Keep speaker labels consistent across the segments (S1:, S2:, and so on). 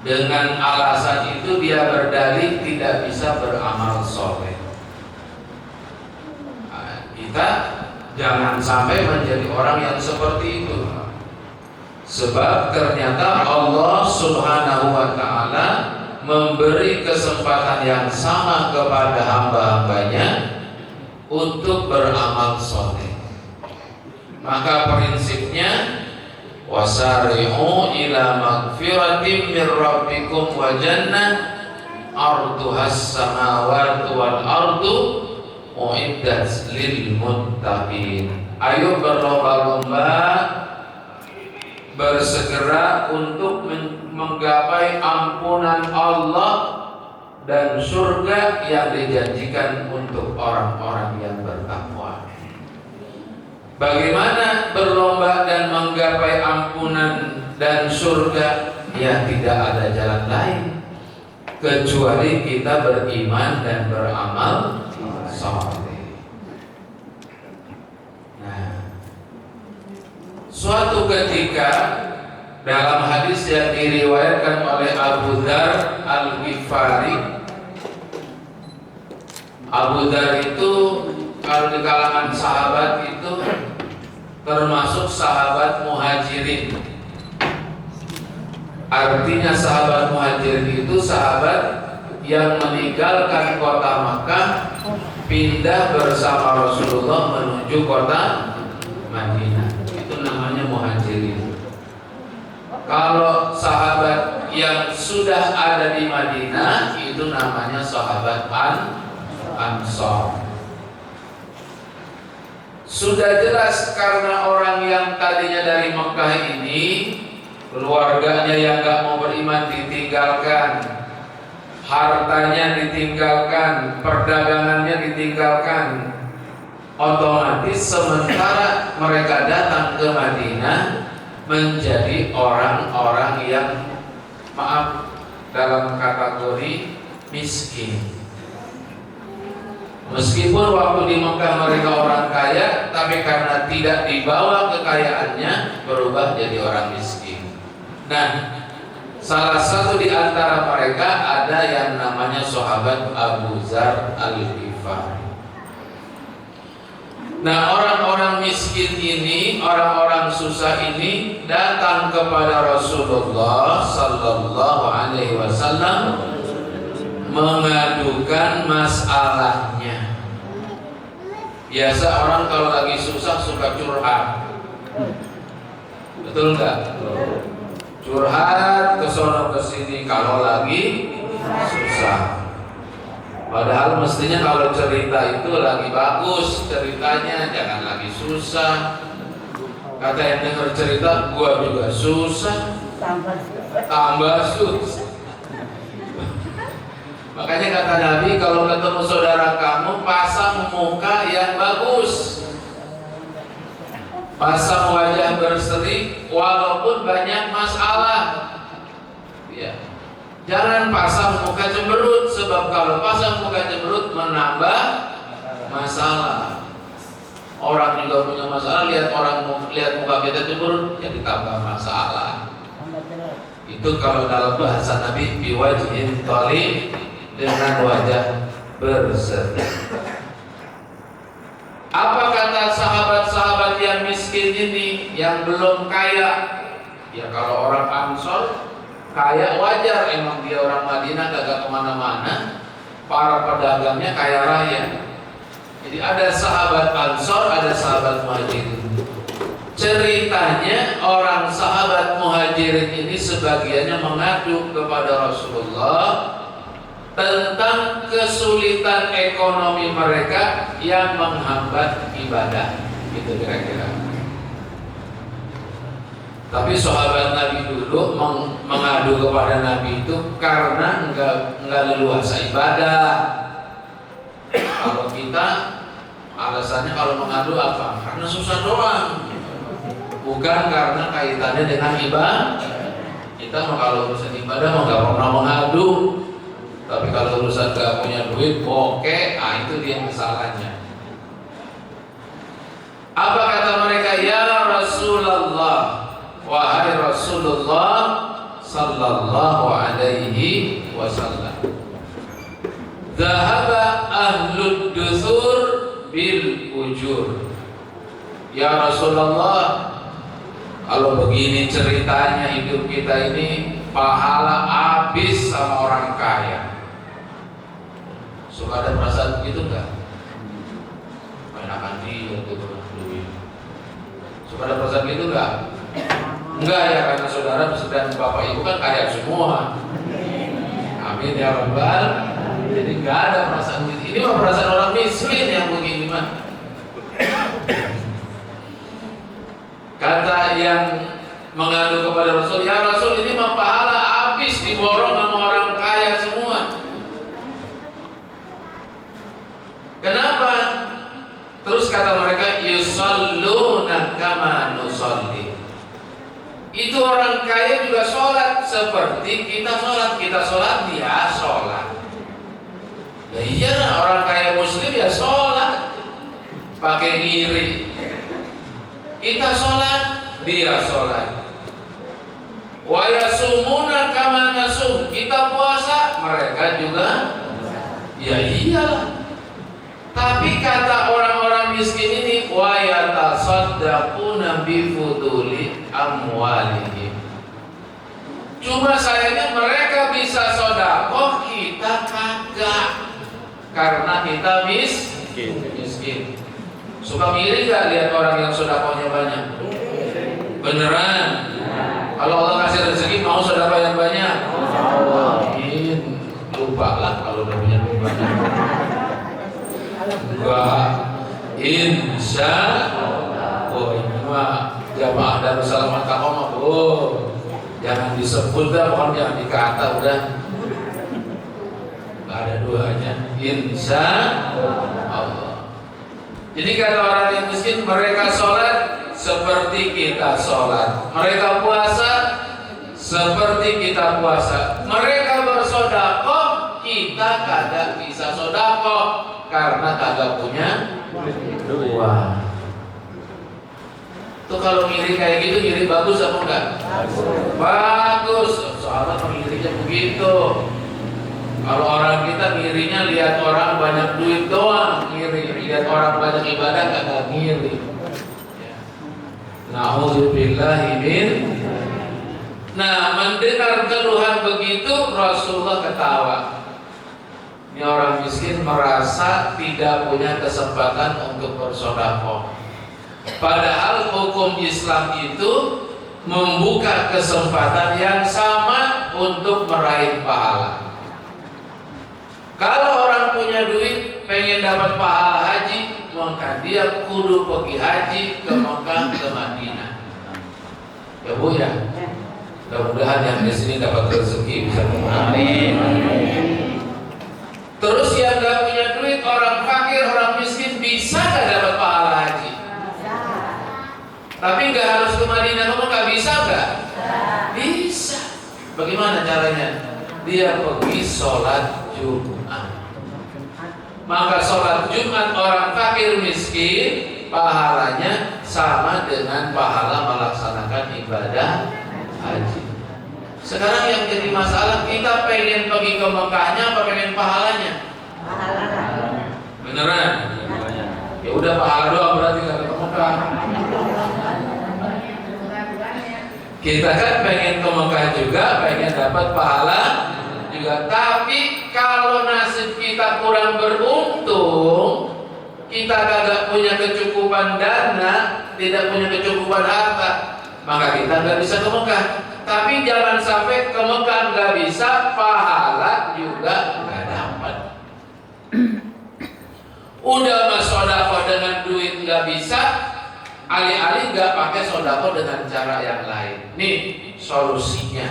S1: Dengan alasan itu dia berdalih tidak bisa beramal soleh. Nah, kita jangan sampai menjadi orang yang seperti itu. Sebab ternyata Allah Subhanahu wa ta'ala memberi kesempatan yang sama kepada hamba-hambanya untuk beramal soleh. Maka prinsipnya wasari'u ila magfiratin min rabbikum wa jannah arduhas samawati wal ardu uiddat lil muttaqin. Ayo berlomba-lomba bersegera untuk menggapai ampunan Allah dan surga yang dijanjikan untuk orang-orang yang bertakwa. Bagaimana berlomba dan menggapai ampunan dan surga? Ya, tidak ada jalan lain kecuali kita beriman dan beramal saleh. Nah, suatu ketika dalam hadis yang diriwayatkan oleh Abu Dzar Al-Ghifari, Abu Dzar itu kalau di kalangan sahabat itu termasuk sahabat muhajirin. Artinya sahabat muhajirin itu sahabat yang meninggalkan kota Makkah, pindah bersama Rasulullah menuju kota Madinah. Itu namanya muhajirin. Kalau sahabat yang sudah ada di Madinah itu namanya sahabat Ansor. Sudah jelas karena orang yang tadinya dari Mekah ini keluarganya yang gak mau beriman ditinggalkan, hartanya ditinggalkan, perdagangannya ditinggalkan, otomatis sementara mereka datang ke Madinah menjadi orang-orang yang maaf dalam kategori miskin. Meskipun waktu di Mekah mereka orang kaya, tapi karena tidak dibawa kekayaannya berubah jadi orang miskin. Nah, salah satu di antara mereka ada yang namanya sahabat Abu Dzar Al-Ghifari. Nah, orang-orang miskin ini, orang-orang susah ini datang kepada Rasulullah Sallallahu Alaihi Wasallam mengadukan masalahnya. Biasa orang kalau lagi susah suka curhat, betul nggak? Curhat ke sono ke sini kalau lagi susah. Padahal mestinya kalau cerita itu lagi bagus ceritanya, jangan lagi susah. Kata yang dengar cerita, gua juga susah, tambah susah. Makanya kata Nabi, kalau ketemu saudara kamu pasang muka yang bagus, pasang wajah berseri walaupun banyak masalah. Ya. Jangan pasang muka cemberut, sebab kalau pasang muka cemberut menambah masalah. Orang juga punya masalah, lihat muka kita cemberut, jadi tambah masalah. Itu kalau dalam bahasa Nabi biwajhin thalib, dengan wajah berseri. Apa kata sahabat-sahabat yang miskin ini, yang belum kaya? Ya kalau orang Ansor kaya wajar, emang dia orang Madinah kagak kemana-mana, para pedagangnya kaya raya. Jadi ada sahabat Ansor, ada sahabat Muhajirin. Ceritanya orang sahabat Muhajirin ini sebagiannya mengadu kepada Rasulullah tentang kesulitan ekonomi mereka yang menghambat ibadah, gitu kira-kira. Tapi sahabat Nabi dulu mengadu kepada Nabi itu karena enggak leluasa ibadah. Kalau kita alasannya kalau mengadu apa? Karena susah doang, bukan karena kaitannya dengan ibadah. Kita kalau urusan ibadah nggak pernah mengadu. Tapi kalau urusan gak punya duit, oke, itu dia kesalahannya. Apa kata mereka? Ya Rasulullah, wahai Rasulullah Sallallahu Alaihi jujur. Ya Rasulullah, kalau begini ceritanya hidup kita ini, pahala habis sama orang kaya. Suka ada perasaan begitu enggak? Enakan dia gitu duit. Suka ada perasaan gitu enggak? Enggak ya, karena saudara dan bapak ibu kan kaya semua. Amin ya rabbal. Jadi enggak ada perasaan gitu. Ini mah perasaan orang miskin yang begini mah. Kata yang mengadu kepada Rasul, ya Rasul, ini mah pahala habis diborong sama orang kaya semua. Kenapa? Terus kata mereka, yusalluna kama nusalli. Itu orang kaya juga sholat seperti kita sholat. Kita sholat, dia sholat. Ya iya, orang kaya muslim ya sholat pakai ngiri. Kita sholat, dia sholat. Wa yasumuna kama nasum. Kita puasa, mereka juga. Ya iyalah. Tapi kata orang-orang miskin ini, wa yatasaddaquna bi fuduli amwalihim. Cuma sayangnya mereka bisa sedekah, kita kagak. Karena kita miskin. Suka miring gak lihat orang yang sedekahnya banyak? Beneran? Kalau Allah kasih rezeki mau sedekah yang banyak? Amin. Lupa lah kalau udah punya duit banyak. Enggak. Insya Allah. Ini mah jamaah Darussalam Al-Qamah. Jangan disebut dah, pokoknya jangan dikata udah. Gak ada duanya. Insya Allah. Jadi kata orang yang miskin, mereka sholat seperti kita sholat. Mereka puasa seperti kita puasa. Mereka bersedekah, kita kagak bisa sedekah karena kagak punya uang. Tuh kalau ngiri kayak gitu, ngiri bagus apa enggak? Bagus. Soalnya ngirinya begitu. Kalau orang kita ngirinya lihat orang banyak duit doang, ngiri. Lihat orang banyak ibadah kagak ngiri. Na'udzubillahi min. Nah, mendengar keluhan begitu Rasulullah ketawa. Ini orang miskin merasa tidak punya kesempatan untuk bersedekah. Padahal hukum Islam itu membuka kesempatan yang sama untuk meraih pahala. Kalau orang punya duit pengen dapat pahala haji, maka dia kudu pergi haji ke Mekah, ke Madinah. Ya Bu ya. Mudah-mudahan yang di sini dapat rezeki bisa amin. Terus yang gak punya duit, orang fakir, orang miskin bisa gak dapat pahala haji? Tapi gak harus ke Madinah, ke Mekah, bisa gak? Bisa. Bagaimana caranya? Dia pergi sholat Jumat. Maka sholat Jumat orang fakir miskin pahalanya sama dengan pahala melaksanakan ibadah haji. Sekarang yang jadi masalah, kita pengen pergi ke Mekahnya apa pengen pahalanya? Pahala. Beneran? Ya udah pahala doang berarti nggak ke Mekah. Kita kan pengen ke Mekah juga, pengen dapat pahala juga. Tapi kalau nasib kita kurang beruntung, kita kagak punya kecukupan dana, tidak punya kecukupan harta, maka kita nggak bisa ke Mekah. Tapi jangan sampai ke Mekah nggak bisa, pahala juga nggak dapat. Udah mas sodako dengan duit nggak bisa, alih-alih nggak pakai sodako dengan cara yang lain. Nih solusinya.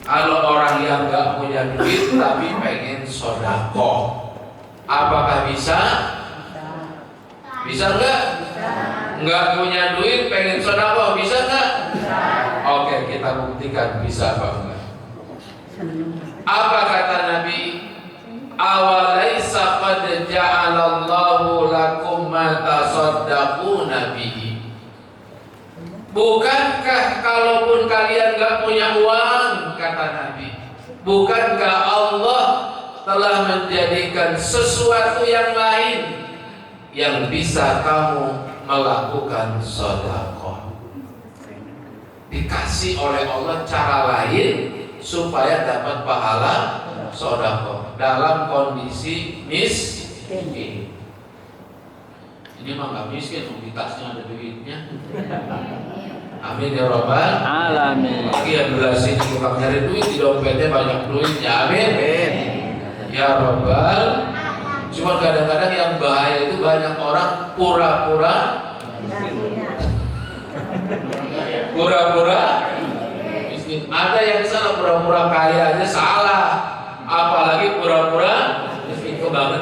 S1: Kalau orang yang nggak punya duit tapi pengen sodako, apakah bisa? Bisa nggak? Nggak punya duit pengen sodako, bisa nggak? Oke, kita buktikan bisa apa enggak. Apa kata Nabi? Awalaisa qad ja'alallahu lakum ma tasaddaquna bihi. Bukankah kalaupun kalian gak punya uang, kata Nabi, bukankah Allah telah menjadikan sesuatu yang lain yang bisa kamu melakukan sedekah. Dikasih oleh Allah cara lain supaya dapat pahala sedekah dalam kondisi miskin. Ini mah nggak miskin, di tasnya ada duitnya. Amin ya robbal alamin. Lagi yang belas ini tukang nyari duit, di dompetnya banyak duitnya. Amin. Ya robbal. Cuma kadang-kadang yang bahaya itu banyak orang pura-pura miskin. Ada yang salah, pura-pura kaya aja salah, apalagi pura-pura miskin. Kebangetan.